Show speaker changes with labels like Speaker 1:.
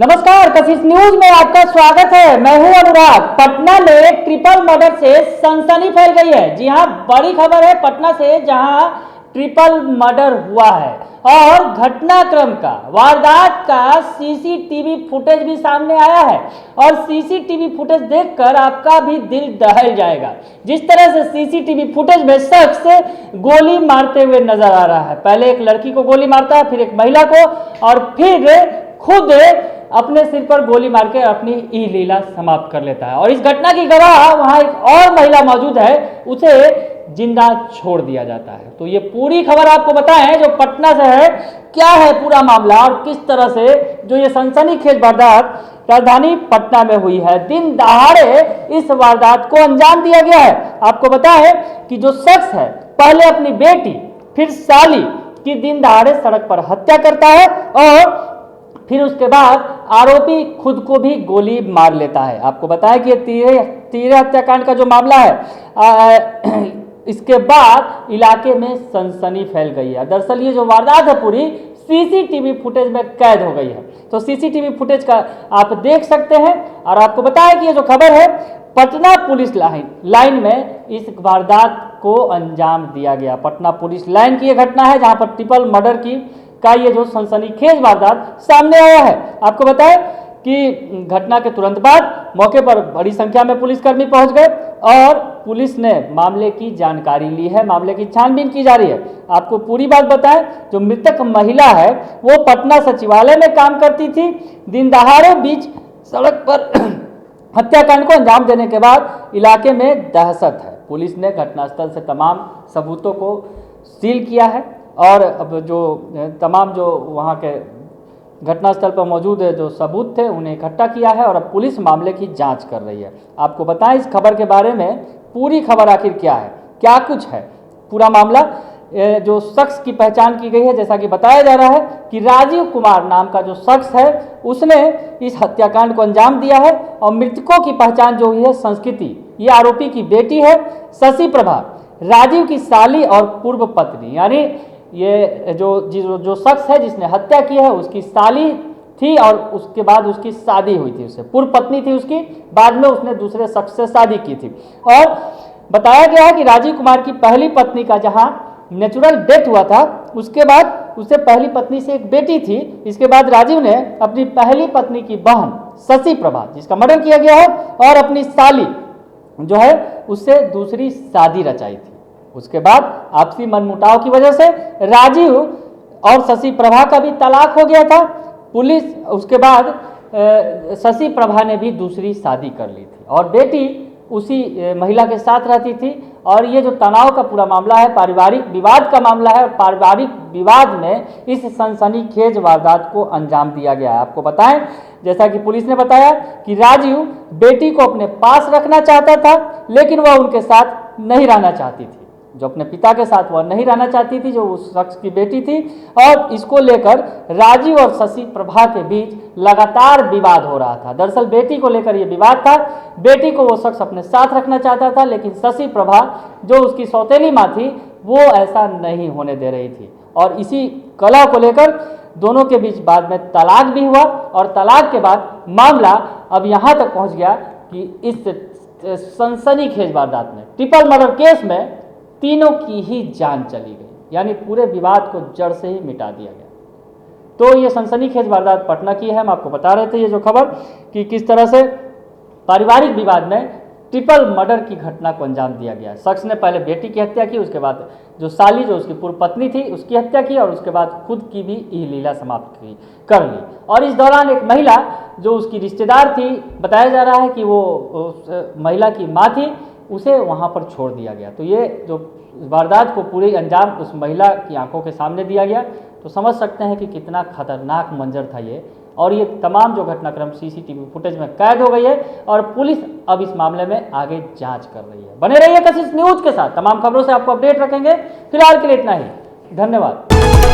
Speaker 1: नमस्कार, कशिश न्यूज में आपका स्वागत है। मैं हूं अनुराग। पटना में ट्रिपल मर्डर से सनसनी फैल गई है। जी हां, बड़ी खबर है पटना से, जहां ट्रिपल मर्डर हुआ है और घटनाक्रम का, वारदात का सीसीटीवी फुटेज भी सामने आया है। और सीसीटीवी फुटेज देखकर आपका भी दिल दहल जाएगा। जिस तरह से सीसीटीवी फुटेज में शख्स गोली मारते हुए नजर आ रहा है। पहले एक लड़की को गोली मारता है, फिर एक महिला को, और फिर खुद अपने सिर पर गोली मार के अपनी ई लीला समाप्त कर लेता है। और इस घटना की गवाह वहां एक और महिला मौजूद है, उसे जिंदा छोड़ दिया जाता है। तो ये पूरी खबर आपको बताएं जो पटना से है, क्या है पूरा मामला और किस तरह से जो ये सनसनीखेज वारदात राजधानी पटना में हुई है। दिन दहाड़े इस वारदात को अंजाम दिया गया है। आपको बताएं कि जो शख्स है पहले अपनी बेटी फिर साली की दिन दहाड़े सड़क पर हत्या करता है और फिर उसके बाद आरोपी खुद को भी गोली मार लेता है। आपको बताया कि तीर हत्याकांड का जो मामला है, इसके बाद इलाके में सनसनी फैल गई है। दरअसल ये जो वारदात है पूरी सीसीटीवी फुटेज में कैद हो गई है। तो सीसीटीवी फुटेज का आप देख सकते हैं। और आपको बताया कि ये जो खबर है, पटना पुलिस लाइन में इस वारदात को अंजाम दिया गया। पटना पुलिस लाइन की यह घटना है जहां पर ट्रिपल मर्डर का ये जो सनसनीखेज वारदात सामने आया है। आपको बताएं कि घटना के तुरंत बाद मौके पर बड़ी संख्या में पुलिसकर्मी पहुंच गए और पुलिस ने मामले की जानकारी ली है। मामले की छानबीन की जा रही है। आपको पूरी बात बताएं, जो मृतक महिला है वो पटना सचिवालय में काम करती थी। दिन दहाड़े बीच सड़क पर हत्याकांड को अंजाम देने के बाद इलाके में दहशत है। पुलिस ने घटनास्थल से तमाम सबूतों को सील किया है और अब जो तमाम जो वहाँ के घटनास्थल पर मौजूद जो सबूत थे उन्हें इकट्ठा किया है और अब पुलिस मामले की जांच कर रही है। आपको बताएं इस खबर के बारे में, पूरी खबर आखिर क्या है, क्या कुछ है पूरा मामला। जो शख्स की पहचान की गई है, जैसा कि बताया जा रहा है कि राजीव कुमार नाम का जो शख्स है उसने इस हत्याकांड को अंजाम दिया है। और मृतकों की पहचान जो हुई है संस्कृति, ये आरोपी की बेटी है, शशि प्रभा राजीव की साली और पूर्व पत्नी, यानी ये जो शख्स है जिसने हत्या की है उसकी साली थी और उसके बाद उसकी शादी हुई थी उससे। पूर्व पत्नी थी उसकी, बाद में उसने दूसरे शख्स से शादी की थी। और बताया गया है कि राजीव कुमार की पहली पत्नी का जहां नेचुरल डेथ हुआ था, उसके बाद उससे पहली पत्नी से एक बेटी थी। इसके बाद राजीव ने अपनी पहली पत्नी की बहन शशि प्रभा, जिसका मर्डर किया गया है, और अपनी साली जो है उससे दूसरी शादी रचाई थी। उसके बाद आपसी मनमुटाव की वजह से राजीव और शशि प्रभा का भी तलाक हो गया था। पुलिस उसके बाद शशि प्रभा ने भी दूसरी शादी कर ली थी और बेटी उसी महिला के साथ रहती थी। और ये जो तनाव का पूरा मामला है, पारिवारिक विवाद का मामला है, और पारिवारिक विवाद में इस सनसनीखेज वारदात को अंजाम दिया गया है। आपको बताएं, जैसा कि पुलिस ने बताया कि राजीव बेटी को अपने पास रखना चाहता था, लेकिन वह उनके साथ नहीं रहना चाहती थी। जो अपने पिता के साथ वह नहीं रहना चाहती थी, जो उस शख्स की बेटी थी। और इसको लेकर राजीव और शशि प्रभा के बीच लगातार विवाद हो रहा था। दरअसल बेटी को लेकर यह विवाद था। बेटी को वो शख्स अपने साथ रखना चाहता था, लेकिन शशि प्रभा जो उसकी सौतेली माँ थी वो ऐसा नहीं होने दे रही थी। और इसी कलह को लेकर दोनों के बीच बाद में तलाक भी हुआ और तलाक के बाद मामला अब यहाँ तक पहुँच गया कि इस सनसनीखेज वारदात में, ट्रिपल मर्डर केस में तीनों की ही जान चली गई, यानी पूरे विवाद को जड़ से ही मिटा दिया गया। तो ये सनसनीखेज वारदात पटना की है। हम आपको बता रहे थे ये जो खबर कि किस तरह से पारिवारिक विवाद में ट्रिपल मर्डर की घटना को अंजाम दिया गया। शख्स ने पहले बेटी की हत्या की, उसके बाद जो साली जो उसकी पूर्व पत्नी थी उसकी हत्या की, और उसके बाद खुद की भी ई लीला समाप्त कर ली। और इस दौरान एक महिला जो उसकी रिश्तेदार थी, बताया जा रहा है कि वो उस महिला की माँ थी, उसे वहाँ पर छोड़ दिया गया। तो ये जो वारदात को पूरी अंजाम उस महिला की आंखों के सामने दिया गया। तो समझ सकते हैं कि कितना खतरनाक मंजर था ये। और ये तमाम जो घटनाक्रम सीसीटीवी फुटेज में कैद हो गई है और पुलिस अब इस मामले में आगे जांच कर रही है। बने रहिए कशिश न्यूज के साथ, तमाम खबरों से आपको अपडेट रखेंगे। फिलहाल के लिए इतना ही, धन्यवाद।